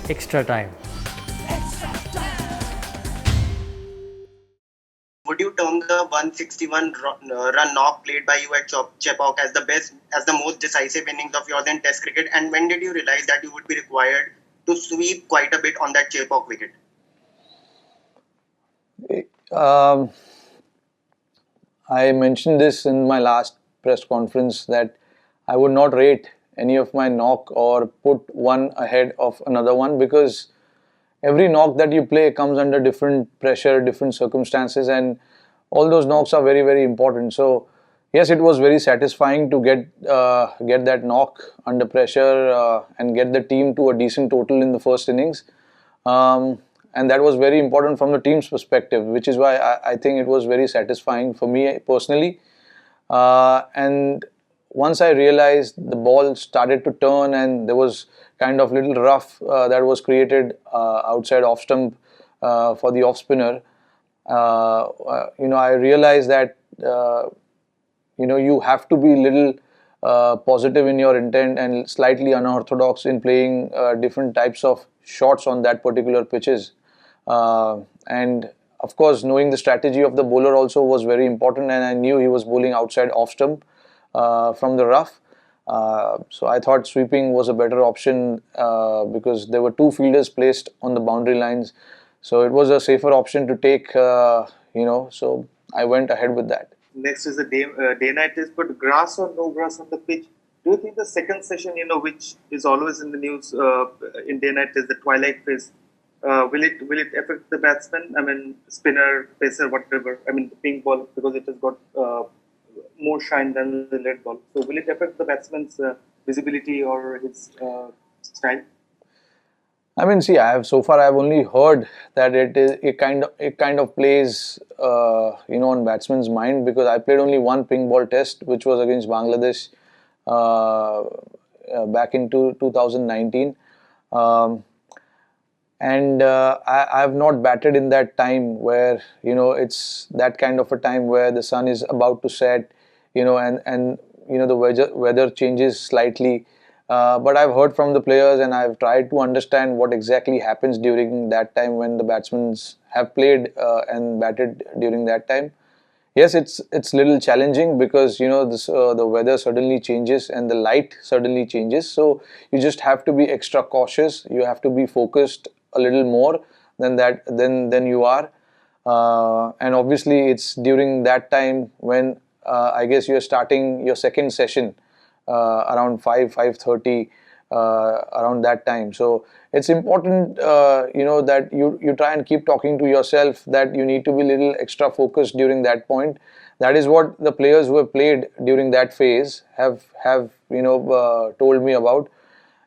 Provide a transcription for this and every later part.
Extra time. Would you term the 161 run knock played by you at Chepauk as the best, as the most decisive innings of yours in Test cricket? And when did you realize that you would be required to sweep quite a bit on that Chepauk wicket? Um, I mentioned this in my last press conference that I would not rate any of my knock or put one ahead of another one, because every knock that you play comes under different pressure, different circumstances, and all those knocks are very, very important. So, yes, it was very satisfying to get that knock under pressure and get the team to a decent total in the first innings. And that was very important from the team's perspective, which is why I think it was very satisfying for me personally. And once I realized the ball started to turn and there was kind of little rough that was created outside off stump for the off spinner, I realized that you have to be little positive in your intent and slightly unorthodox in playing different types of shots on that particular pitches. And of course, knowing the strategy of the bowler also was very important, and I knew he was bowling outside off stump from the rough. So I thought sweeping was a better option because there were two fielders placed on the boundary lines. So it was a safer option to take, so I went ahead with that. Next is the day-night test, but grass or no grass on the pitch. Do you think the second session, which is always in the news in day-night test, the twilight phase, will it affect the batsman? I mean, spinner, pacer, whatever. I mean, the pink ball, because it has got more shine than the red ball. So will it affect the batsman's visibility or his style? I mean, see, I've only heard that it kind of plays on batsman's mind, because I played only one pink ball test, which was against Bangladesh back in 2019. Um, and I have not batted in that time where it's that kind of a time where the sun is about to set, and the weather changes slightly. But I've heard from the players and I've tried to understand what exactly happens during that time when the batsmen have played and batted during that time. Yes, it's little challenging because the weather suddenly changes and the light suddenly changes. So you just have to be extra cautious. You have to be focused a little more than you are. And obviously, it's during that time when I guess you're starting your second session around 5:30 around that time. So it's important that you try and keep talking to yourself that you need to be a little extra focused during that point. That is what the players who have played during that phase have told me about.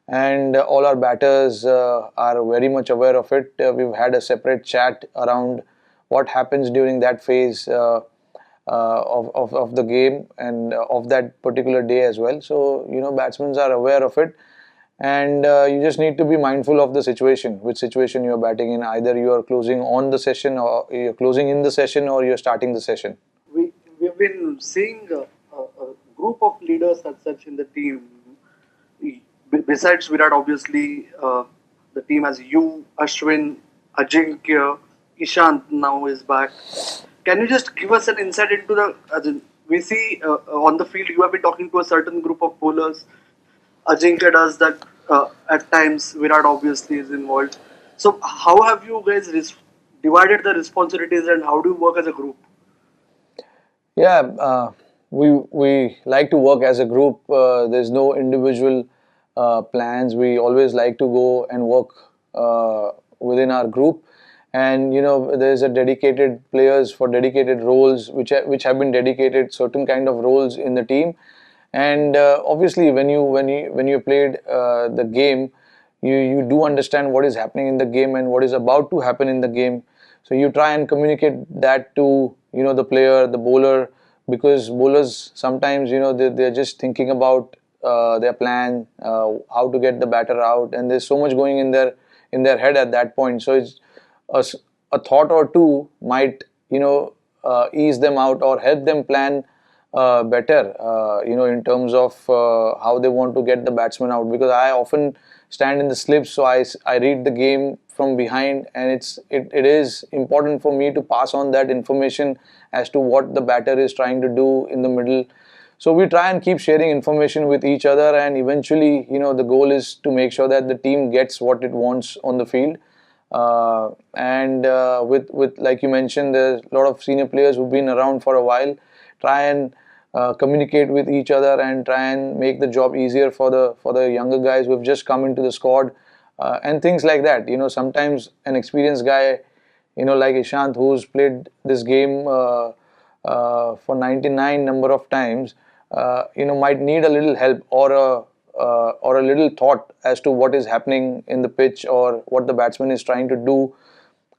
And all our batters are very much aware of it. We've had a separate chat around what happens during that phase of the game and of that particular day as well. So batsmen are aware of it, and you just need to be mindful of the situation, which situation you are batting in. Either you are closing on the session, or you're closing in the session, or you're starting the session. We've been seeing a group of leaders as such in the team. Besides Virat, obviously, the team has you, Ashwin, Ajinkya, Ishant now is back. Can you just give us an insight into the? We see on the field you have been talking to a certain group of bowlers. Ajinkya does that at times. Virat obviously is involved. So how have you guys divided the responsibilities and how do you work as a group? Yeah, we like to work as a group. There's no individual plans. We always like to go and work within our group, and there's a dedicated players for dedicated roles which have been dedicated certain kind of roles in the team. And obviously, when you played the game, you do understand what is happening in the game and what is about to happen in the game. So you try and communicate that to the player, the bowler, because bowlers sometimes they're just thinking about their plan, how to get the batter out, and there's so much going in their head at that point. So it's a thought or two might ease them out or help them plan better in terms of how they want to get the batsman out, because I often stand in the slips, so I read the game from behind, and it is important for me to pass on that information as to what the batter is trying to do in the middle. So we try and keep sharing information with each other, and eventually, the goal is to make sure that the team gets what it wants on the field. And with like you mentioned, there's a lot of senior players who've been around for a while. Try and communicate with each other and try and make the job easier for the younger guys who have just come into the squad, and things like that. Sometimes an experienced guy, like Ishant, who's played this game for 99 number of times, might need a little help or a little thought as to what is happening in the pitch or what the batsman is trying to do.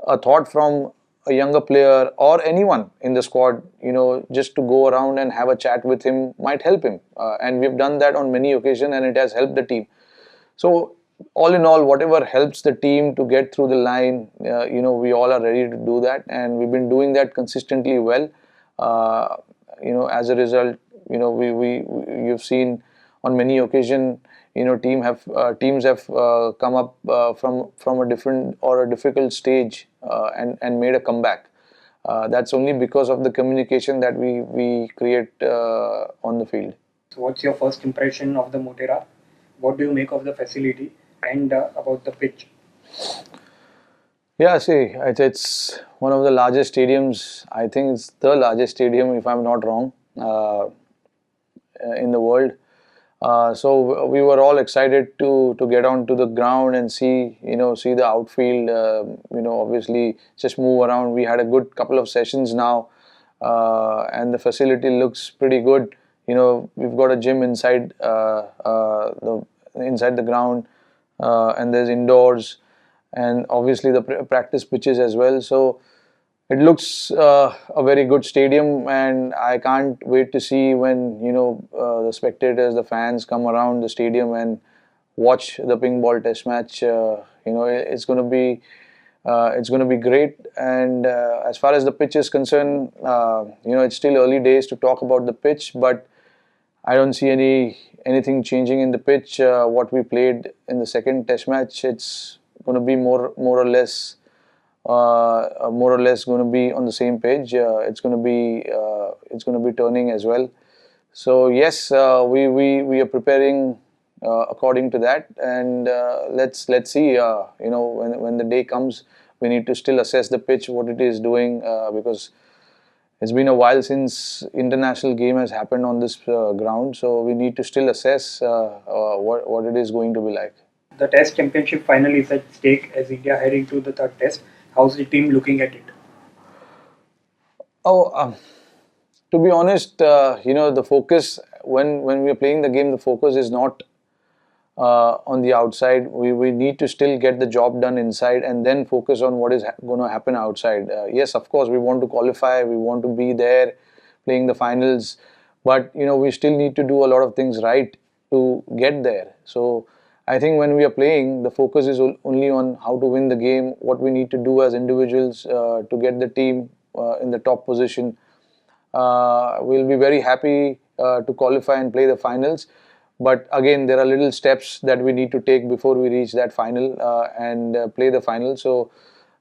A thought from a younger player or anyone in the squad, just to go around and have a chat with him might help him. And we've done that on many occasions, and it has helped the team. So all in all, whatever helps the team to get through the line, we all are ready to do that, and we've been doing that consistently well. As a result, you've seen on many occasions, teams have come up from a different or a difficult stage, and made a comeback. That's only because of the communication that we create on the field. So, what's your first impression of the Motera? What do you make of the facility and about the pitch? Yeah, see, it's one of the largest stadiums. I think it's the largest stadium, if I'm not wrong, in the world. So we were all excited to get onto the ground and see the outfield. Obviously just move around. We had a good couple of sessions now, and the facility looks pretty good. We've got a gym inside the ground, and there's indoors, and obviously the practice pitches as well. So it looks a very good stadium, and I can't wait to see when the spectators, the fans come around the stadium and watch the ping ball test match. It's going to be great. And as far as the pitch is concerned, it's still early days to talk about the pitch, but I don't see anything changing in the pitch. What we played in the second test match, it's going to be more or less going to be on the same page. It's going to be turning as well. So yes, we are preparing according to that, and let's see. When the day comes, we need to still assess the pitch, what it is doing, because it's been a while since international game has happened on this ground. So we need to still assess what it is going to be like. The Test Championship final is at stake as India head into the third Test. How's the team looking at it? To be honest, the focus when we are playing the game, the focus is not on the outside. We need to still get the job done inside and then focus on what is going to happen outside. Yes, of course, we want to qualify. We want to be there playing the finals. But, we still need to do a lot of things right to get there. So I think when we are playing, the focus is only on how to win the game, what we need to do as individuals to get the team in the top position. We'll be very happy to qualify and play the finals. But again, there are little steps that we need to take before we reach that final and play the final. So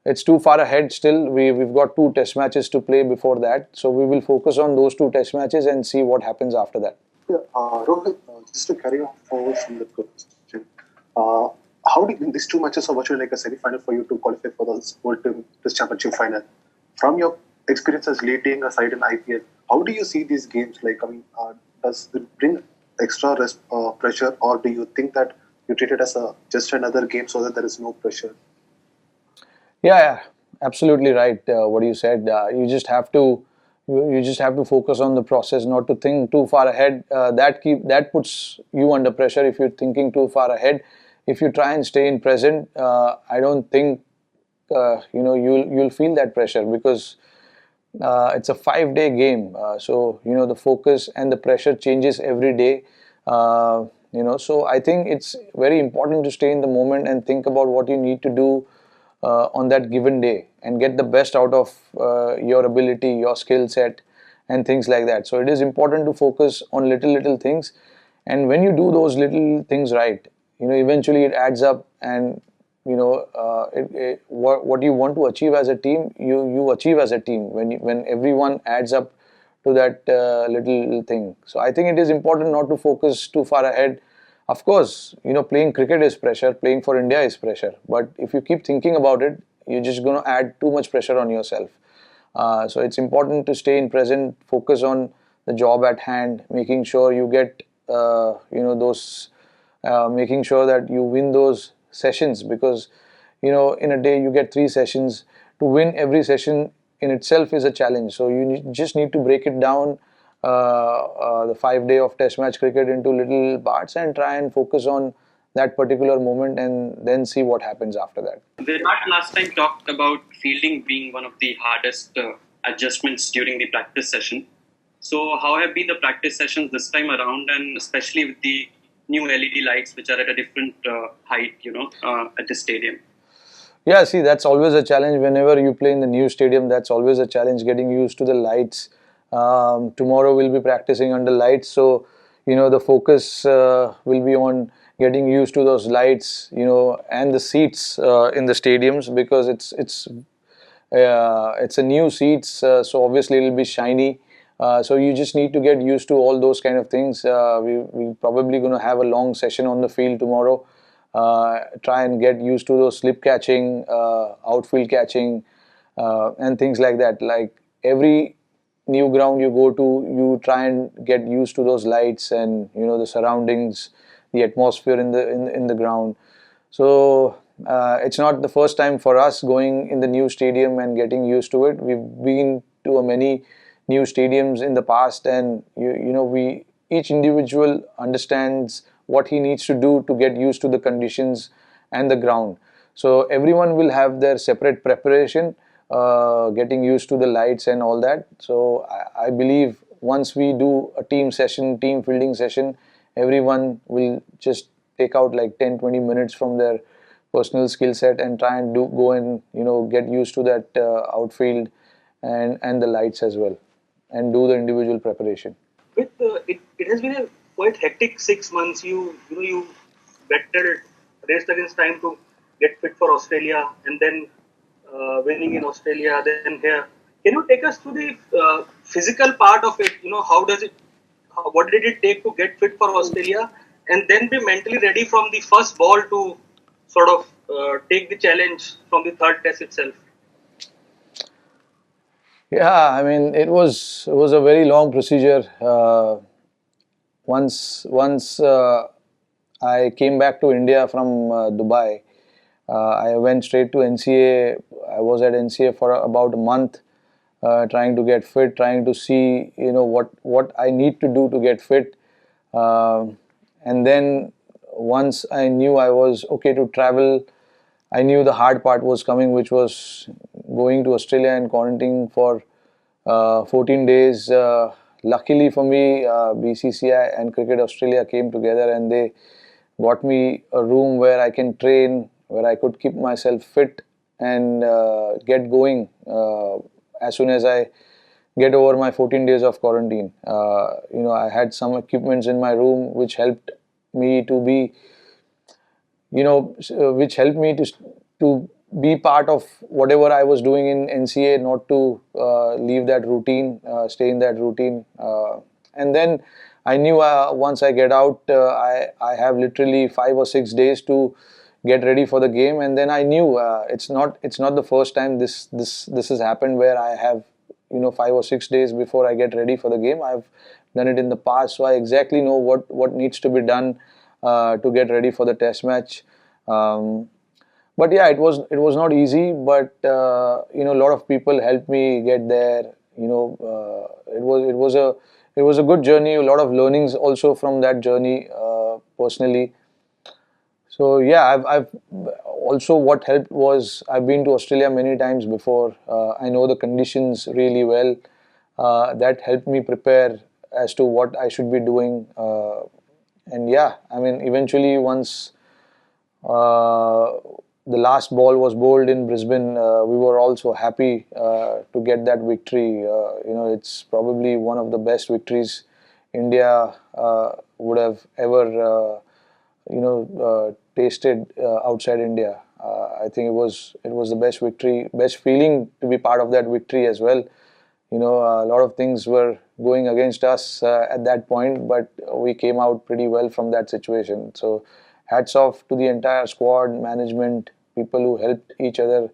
it's too far ahead still. We've got 2 test matches to play before that. So we will focus on those 2 test matches and see what happens after that. Yeah, Rohit, just to carry on forward from the question, how do these 2 matches are virtually like a semi-final for you to qualify for the World Test Championship final? From your experiences leading a side in IPL, how do you see these games? Like, does it bring extra pressure, or do you think that you treat it as just another game so that there is no pressure? Yeah, absolutely right. What you said, you just have to focus on the process, not to think too far ahead. That puts you under pressure if you're thinking too far ahead. If you try and stay in present, I don't think you'll feel that pressure, because it's a 5-day game. So the focus and the pressure changes every day. So I think it's very important to stay in the moment and think about what you need to do on that given day and get the best out of your ability, your skill set, and things like that. So it is important to focus on little things, and when you do those little things right, eventually it adds up, and what you want to achieve as a team, you achieve as a team when everyone adds up to that little thing. So I think it is important not to focus too far ahead. Of course, playing cricket is pressure, playing for India is pressure, but if you keep thinking about it, you're just going to add too much pressure on yourself. So it's important to stay in present, focus on the job at hand, making sure you get those, making sure that you win those sessions, because in a day you get 3 sessions. To win every session in itself is a challenge. So just need to break it down, the 5 day of Test match cricket, into little parts and try and focus on that particular moment, and then see what happens after that. Virat last time talked about fielding being one of the hardest adjustments during the practice session. So, how have been the practice sessions this time around, and especially with the new LED lights, which are at a different height, at the stadium? Yeah, see, that's always a challenge whenever you play in the new stadium. That's always a challenge, getting used to the lights. Tomorrow we'll be practicing under lights, so the focus will be on getting used to those lights, and the seats in the stadiums, because it's a new seats, so obviously it'll be shiny. So you just need to get used to all those kind of things. We're probably going to have a long session on the field tomorrow. Try and get used to those slip catching, outfield catching, and things like that. Like every new ground you go to, you try and get used to those lights and the surroundings, the atmosphere in the ground. So it's not the first time for us going in the new stadium and getting used to it. We've been to many new stadiums in the past, and we each individual understands what he needs to do to get used to the conditions and the ground. So everyone will have their separate preparation, getting used to the lights and all that. So I believe once we do a team fielding session, everyone will just take out like 10-20 minutes from their personal skill set and try and go and get used to that outfield and the lights as well, and do the individual preparation. With it has been a quite hectic 6 months. You battled, raced against time to get fit for Australia, and then winning in Australia, then here. Can you take us through the physical part of it? How does it? What did it take to get fit for Australia, and then be mentally ready from the first ball to sort of take the challenge from the third test itself? Yeah, I mean, it was a very long procedure. Once I came back to India from Dubai, I went straight to NCA. I was at NCA for about a month, trying to get fit, trying to see what I need to do to get fit, and then once I knew I was okay to travel, I knew the hard part was coming, which was going to Australia and quarantining for 14 days. Luckily for me, BCCI and Cricket Australia came together and they got me a room where I can train, where I could keep myself fit and get going as soon as I get over my 14 days of quarantine. I had some equipments in my room which helped me to be, which helped me to be part of whatever I was doing in NCA, not to leave that routine, stay in that routine. And then I knew once I get out, I have literally 5 or 6 days to get ready for the game. And then I knew it's not the first time this has happened where I have 5 or 6 days before I get ready for the game. I've done it in the past, so I exactly know what needs to be done to get ready for the test match. But yeah, it was not easy, but a lot of people helped me get there. It was a good journey. A lot of learnings also from that journey, personally. So yeah, I've also, what helped was I've been to Australia many times before. I know the conditions really well. That helped me prepare as to what I should be doing. And yeah, I mean, eventually once the last ball was bowled in Brisbane, we were also happy to get that victory. It's probably one of the best victories India would have ever tasted outside India. I think it was the best victory, best feeling to be part of that victory as well. A lot of things were going against us at that point, but we came out pretty well from that situation. So hats off to the entire squad, management, people who helped each other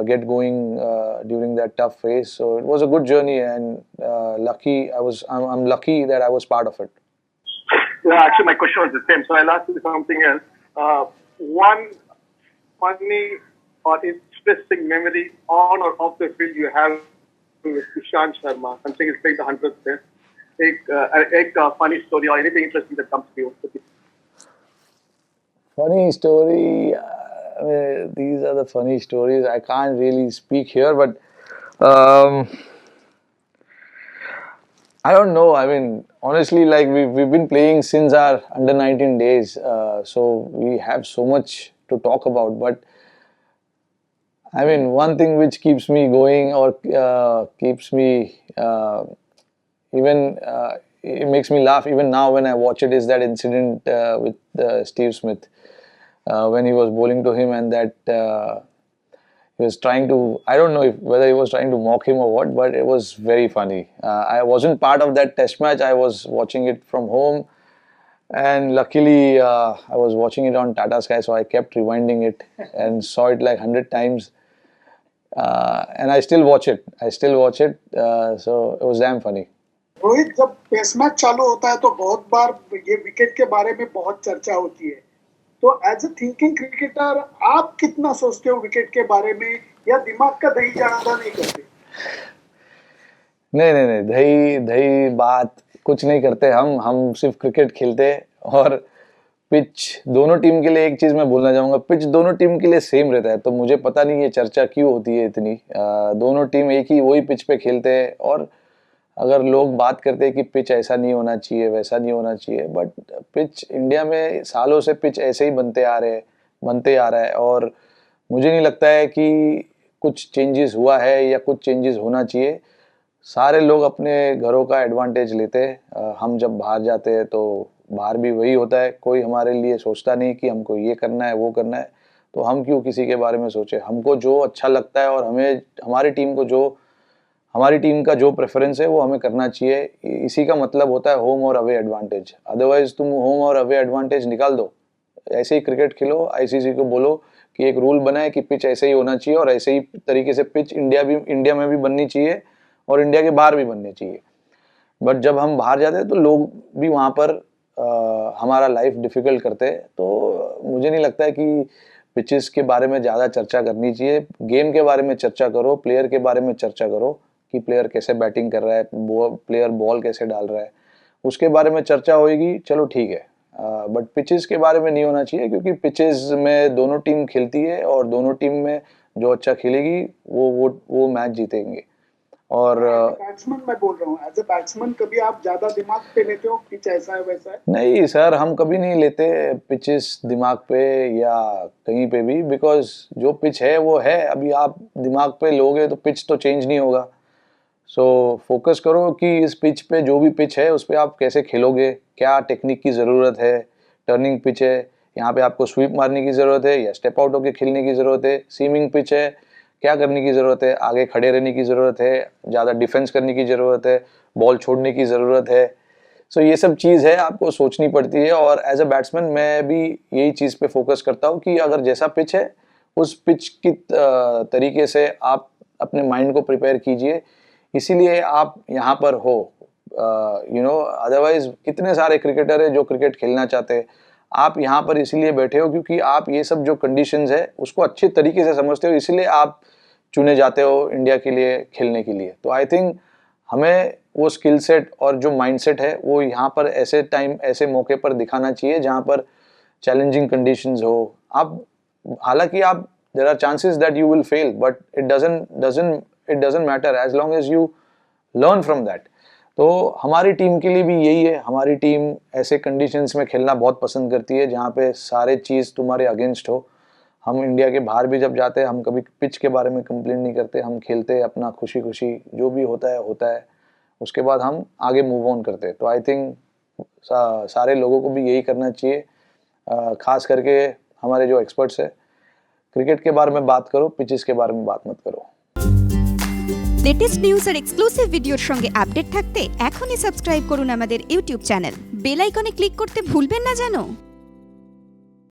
get going during that tough phase. So it was a good journey, and I'm lucky that I was part of it. Yeah, actually, my question was the same. So I'll ask you something else. One funny or interesting memory on or off the field you have with Ishant Sharma. I'm saying it's like the 100th test. एक funny story or anything interesting that comes to you. Funny story. These are the funny stories. I can't really speak here, but I don't know. I mean, honestly, like we've been playing since our under 19 days, so we have so much to talk about. But I mean, one thing which keeps me going or keeps me even it makes me laugh even now when I watch it is that incident with Steve Smith when he was bowling to him, and that he was trying to, I don't know whether he was trying to mock him or what, but it was very funny. I wasn't part of that test match. I was watching it from home, and luckily I was watching it on Tata Sky, so I kept rewinding it and saw it like 100 times. And I still watch it. So it was damn funny. Rohit, जब test match चालू होता है तो बहुत बार ये wicket के बारे में बहुत चर्चा होती है, तो एज ए थिंकिंग क्रिकेटर आप कितना सोचते हो विकेट के बारे में, या दिमाग का दही ज्यादा नहीं करते? नहीं, दही बात कुछ नहीं करते हम सिर्फ क्रिकेट खेलते। और पिच दोनों टीम के लिए, एक चीज मैं बोलना चाहूंगा, पिच दोनों टीम के लिए सेम रहता है, तो मुझे पता नहीं ये चर्चा क्यों होती है इतनी। दोनों टीम एक ही वही पिच पे खेलते हैं, और अगर लोग बात करते हैं कि पिच ऐसा नहीं होना चाहिए, वैसा नहीं होना चाहिए, बट पिच इंडिया में सालों से पिच ऐसे ही बनते आ रहा है, और मुझे नहीं लगता है कि कुछ चेंजेस हुआ है या कुछ चेंजेस होना चाहिए। सारे लोग अपने घरों का एडवांटेज लेते हैं। हम जब बाहर जाते हैं तो बाहर भी वही होता है, कोई हमारे लिए सोचता नहीं कि हमको ये करना है वो करना है, तो हम क्यों किसी के बारे में सोचे। हमको जो अच्छा लगता है और हमें हमारी टीम का जो प्रेफरेंस है वो हमें करना चाहिए। इसी का मतलब होता है होम और अवे एडवांटेज। अदरवाइज तुम होम और अवे एडवांटेज निकाल दो, ऐसे ही क्रिकेट खेलो। आईसीसी को बोलो कि एक रूल बनाए कि पिच ऐसे ही होना चाहिए, और ऐसे ही तरीके से पिच इंडिया में भी बननी चाहिए और इंडिया के बाहर भी बननी चाहिए। बट जब हम बाहर जाते हैं तो लोग भी वहाँ पर हमारा लाइफ डिफिकल्ट करते हैं, तो मुझे नहीं लगता है कि पिचेस के बारे में ज़्यादा चर्चा करनी चाहिए। गेम के बारे में चर्चा करो, प्लेयर के बारे में चर्चा करो कि प्लेयर कैसे बैटिंग कर रहा है, प्लेयर बॉल कैसे डाल रहा है, उसके बारे में चर्चा होगी, चलो ठीक है। बट पिचेस के बारे में नहीं होना चाहिए, क्योंकि पिचेस में दोनों टीम खेलती है और दोनों टीम में जो अच्छा खेलेगी वो मैच जीतेंगे। और बैट्समैन मैं बोल रहा हूँ, एज ए बैट्समैन कभी आप ज्यादा दिमाग पे लेते हो पिच ऐसा है वैसा है? नहीं सर, हम कभी नहीं लेते पिचेस दिमाग पे या कहीं पे भी, बिकॉज जो पिच है वो है। अभी आप दिमाग पे लोगे तो पिच तो चेंज नहीं होगा। सो फोकस करो कि इस पिच पे, जो भी पिच है उस पर आप कैसे खेलोगे, क्या टेक्निक की ज़रूरत है। टर्निंग पिच है, यहाँ पे आपको स्वीप मारने की ज़रूरत है या स्टेप आउट होकर खेलने की ज़रूरत है। सीमिंग पिच है, क्या करने की ज़रूरत है, आगे खड़े रहने की ज़रूरत है, ज़्यादा डिफेंस करने की ज़रूरत है, बॉल छोड़ने की ज़रूरत है। सो ये सब चीज़ है, आपको सोचनी पड़ती है। और एज अ बैट्समैन मैं भी यही चीज़ पे फोकस करता हूँ कि अगर जैसा पिच है उस पिच की तरीके से आप अपने माइंड को प्रिपेयर कीजिए, इसीलिए आप यहाँ पर हो। अदरवाइज कितने सारे क्रिकेटर है जो क्रिकेट खेलना चाहते हैं। आप यहाँ पर इसीलिए बैठे हो क्योंकि आप ये सब जो कंडीशंस है उसको अच्छे तरीके से समझते हो, इसीलिए आप चुने जाते हो इंडिया के लिए खेलने के लिए। तो आई थिंक हमें वो स्किल सेट और जो माइंडसेट है वो यहाँ पर ऐसे मौके पर दिखाना चाहिए जहाँ पर चैलेंजिंग कंडीशंस हो। आप हालांकि आप there are chances that you will fail, but it doesn't matter as long as you learn from that. तो हमारी टीम के लिए भी यही है। हमारी टीम ऐसे कंडीशंस में खेलना बहुत पसंद करती है जहाँ पे सारे चीज़ तुम्हारे अगेंस्ट हो। हम इंडिया के बाहर भी जब जाते हैं हम कभी पिच के बारे में कंप्लेन नहीं करते, हम खेलते अपना खुशी जो भी होता है, उसके बाद हम आगे मूव ऑन करते हैं। तो आई थिंक सारे लोगों को भी यही करना चाहिए खास करके हमारे जो एक्सपर्ट्स है, क्रिकेट के बारे में बात करो, पिचेस के बारे में बात मत करो। লেটেস্ট নিউজ আর এক্সক্লুসিভ ভিডিওর সঙ্গে আপডেট থাকতে এখনই সাবস্ক্রাইব করুন আমাদের ইউটিউব চ্যানেল। বেল আইকনে ক্লিক করতে ভুলবেন না যেন।